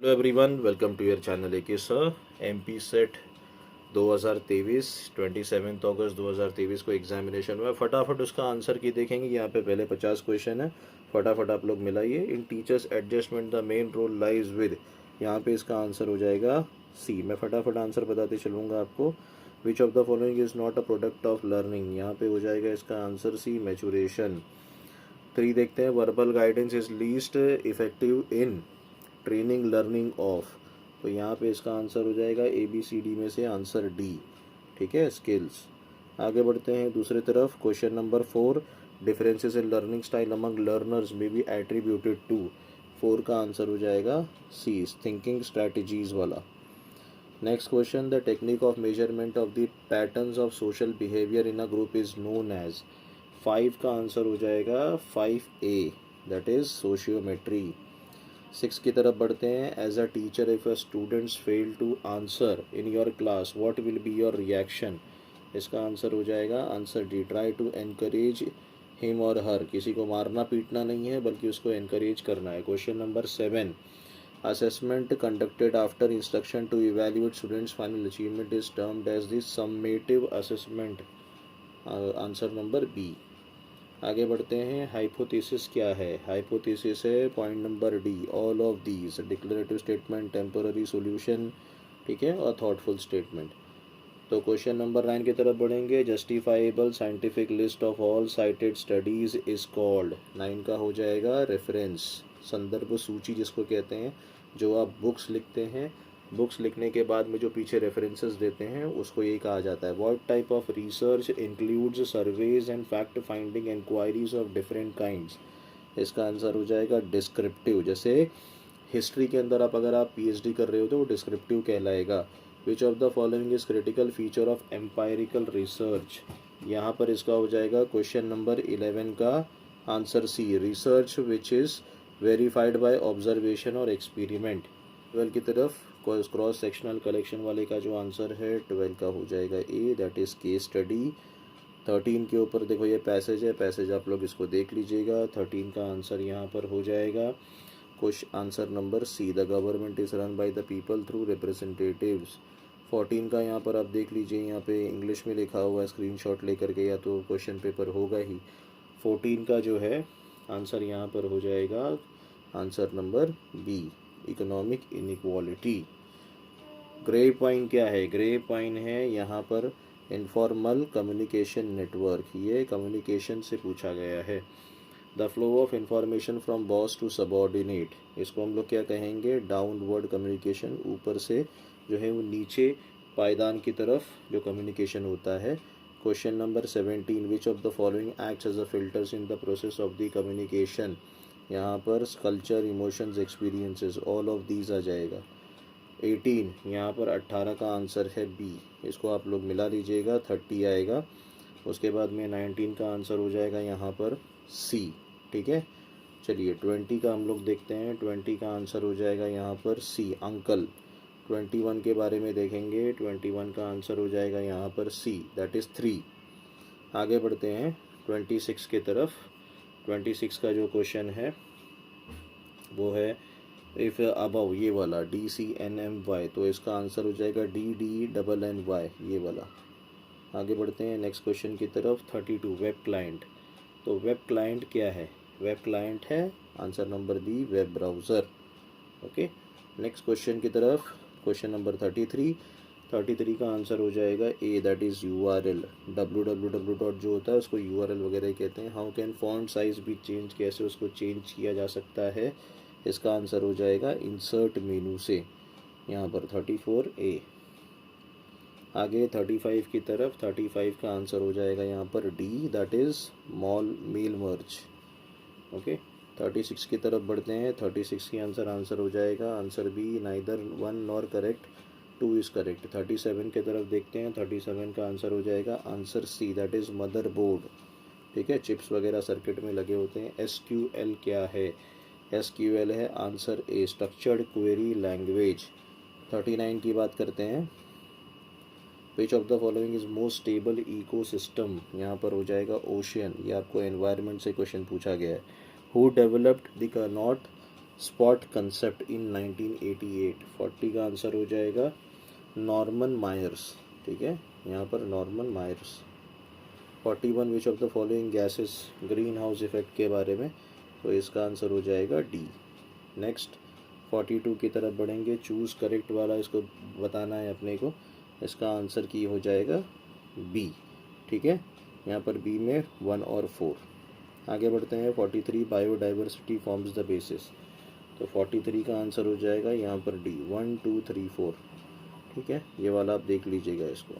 Hello everyone, welcome to your channel AK sir. MP SET 2023 27 अगस्त 2023 को examination हुआ। फटाफट उसका आंसर की देखेंगे। यहाँ पे पहले 50 क्वेश्चन है, फटाफट आप लोग मिलाइए। In teachers adjustment the main role lies with, यहाँ पे इसका आंसर हो जाएगा सी। मैं फटाफट आंसर बताते चलूँगा आपको। विच of the following is not a product of learning, यहाँ पे हो जाएगा इसका आंसर सी, मैचुरेशन। 3 देखते हैं, verbal guidance is least effective in training learning of, तो यहाँ पे इसका आंसर हो जाएगा ए बी सी डी में से आंसर डी। ठीक है, स्किल्स। आगे बढ़ते हैं दूसरे तरफ। Question number 4, differences in learning style among learners may be attributed to, 4 का आंसर हो जाएगा सी, थिंकिंग स्ट्रैटेजीज वाला। Next question, the technique of measurement of the patterns of social behaviour in a group is known as, 5 का answer हो जाएगा 5A, that is sociometry. 6 की तरफ बढ़ते हैं। As a teacher if a students fail to answer in your class what will be your reaction, इसका answer हो जाएगा answer D, try to encourage him और हर, किसी को मारना पीटना नहीं है बल्कि उसको एनकरेज करना है। Question number 7, assessment conducted after instruction to evaluate students final achievement is termed as the summative assessment, answer number B. आगे बढ़ते हैं। हाइपोथेसिस क्या है? हाइपोथेसिस है point number D, all of these, declarative statement, temporary solution, ठीक है, और thoughtful statement. तो क्वेश्चन नंबर 9 की तरफ बढ़ेंगे। Justifiable scientific list of all cited studies is called, 9 का हो जाएगा रेफरेंस, संदर्भ सूची जिसको कहते हैं। जो आप बुक्स लिखते हैं, बुक्स लिखने के बाद में जो पीछे रेफरेंसेस देते हैं उसको यही कहा जाता है। What type of research includes surveys and fact finding inquiries of different kinds, इसका आंसर हो जाएगा डिस्क्रिप्टिव। जैसे हिस्ट्री के अंदर आप अगर आप पीएचडी कर रहे हो तो वो डिस्क्रिप्टिव कहलाएगा। Which of the following is critical feature of empirical research, यहाँ पर इसका हो जाएगा क्वेश्चन नंबर 11 का answer C, research which is verified by observation और एक्सपेरिमेंट। 12 की तरफ क्रॉस सेक्शनल कलेक्शन वाले का जो आंसर है 12 का हो जाएगा A, that is case study. 13 के ऊपर देखो ये पैसेज है, पैसेज आप लोग इसको देख लीजिएगा। 13 का आंसर यहाँ पर हो जाएगा question answer number C, the government is run by the people through representatives. 14 का यहाँ पर आप देख लीजिए, यहाँ पे इंग्लिश में लिखा हुआ है, स्क्रीनशॉट लेकर के, या तो क्वेश्चन पेपर होगा ही। 14 का जो है आंसर यहाँ पर हो जाएगा answer number B, economic inequality. Grey point क्या है? ग्रे पॉइंट है यहाँ पर इनफॉर्मल कम्युनिकेशन नेटवर्क, ये कम्युनिकेशन से पूछा गया है। The flow of information from boss to subordinate, इसको हम लोग क्या कहेंगे? डाउनवर्ड कम्युनिकेशन, ऊपर से जो है वो नीचे पायदान की तरफ जो कम्युनिकेशन होता है। Question number 17, which of the following acts as a filters in the process of the communication, यहाँ पर culture, emotions, experiences, all of these आ जाएगा। 18, यहाँ पर 18 का आंसर है बी, इसको आप लोग मिला लीजिएगा, 30 आएगा। उसके बाद में 19 का आंसर हो जाएगा यहाँ पर सी, ठीक है। चलिए 20 का हम लोग देखते हैं। 20 का आंसर हो जाएगा यहाँ पर सी, अंकल। 21 के बारे में देखेंगे। 21 का आंसर हो जाएगा यहाँ पर सी, दैट इज़ 3। आगे बढ़ते हैं 26 की तरफ। 26 का जो क्वेश्चन है वो है इफ़ अबव, ये वाला DCNMY, तो इसका आंसर हो जाएगा DDNNY, ये वाला। आगे बढ़ते हैं नेक्स्ट क्वेश्चन की तरफ। 32, वेब क्लाइंट। तो वेब क्लाइंट क्या है? वेब क्लाइंट है answer number B, web browser. Okay, next question की तरफ। Question number 33। 33 का आंसर हो जाएगा A, that is URL। www dot जो होता है उसको URL वगैरह कहते हैं। हाउ कैन फॉन्ट साइज भी चेंज, कैसे उसको चेंज किया जा सकता है, इसका आंसर हो जाएगा इंसर्ट मेनू से, यहाँ पर 34A। आगे 35 की तरफ। 35 का आंसर हो जाएगा यहाँ पर D, that is mall mail merge. Okay, 36 की तरफ बढ़ते हैं। 36 की आंसर हो जाएगा answer B, neither 1 nor correct, 2 is correct. 37 की तरफ देखते हैं। 37 का आंसर हो जाएगा answer C, that is motherboard. ठीक है, चिप्स वगैरह सर्किट में लगे होते हैं। SQL क्या है? SQL है answer A, structured query language. 39 की बात करते हैं। विच of the following is most stable ecosystem, यहाँ पर हो जाएगा ओशियन, ये आपको एनवायरनमेंट से क्वेश्चन पूछा गया है। Who developed the not spot concept in 1988। 40 का आंसर हो जाएगा नॉर्मन मायर्स। ठीक है, यहाँ पर Norman Myers. 41 which of the following gases greenhouse effect के बारे में, तो इसका आंसर हो जाएगा डी। नेक्स्ट 42 की तरफ बढ़ेंगे, चूज़ करेक्ट वाला इसको बताना है अपने को। इसका आंसर की हो जाएगा बी। ठीक है, यहाँ पर बी में 1 और 4। आगे बढ़ते हैं 43 बायोडाइवर्सिटी फॉर्म्स द बेसिस, तो 43 का आंसर हो जाएगा यहाँ पर डी 1 2 3 4। ठीक है, ये वाला आप देख लीजिएगा इसको।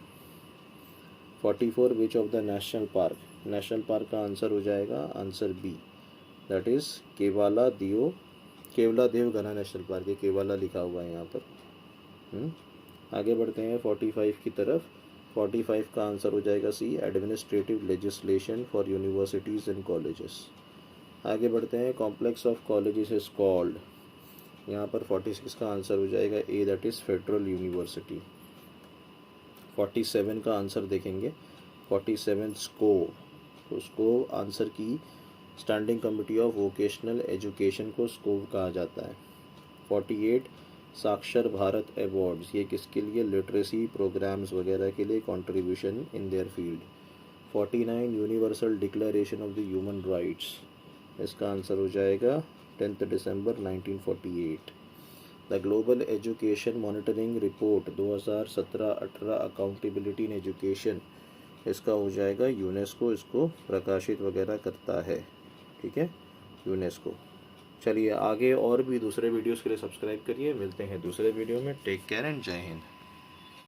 44 विच of the national park, national park का आंसर हो जाएगा आंसर बी, दैट इज़ केवाला देव घना नेशनल पार्क है, केवाला लिखा हुआ है यहाँ पर। आगे बढ़ते हैं 45 की तरफ। 45 का आंसर हो जाएगा C, administrative legislation for universities and colleges. आगे बढ़ते हैं complex of colleges is called, यहाँ पर 46 का आंसर हो जाएगा A, that is federal university. 47 का आंसर देखेंगे, 47 स्को, तो स्को आंसर की standing committee of vocational education को स्को कहा जाता है। 48 साक्षर भारत अवार्ड्स, ये किसके लिए, लिटरेसी प्रोग्राम्स वगैरह के लिए contribution in their field. 49 universal declaration of the human rights, इसका आंसर हो जाएगा 10 दिसंबर 1948। The global education monitoring report 2017-18 accountability in education, इसका हो जाएगा यूनेस्को इसको प्रकाशित वगैरह करता है। ठीक है, यूनेस्को। चलिए आगे और भी दूसरे वीडियोस के लिए सब्सक्राइब करिए, मिलते हैं दूसरे वीडियो में। टेक केयर एंड जय हिंद।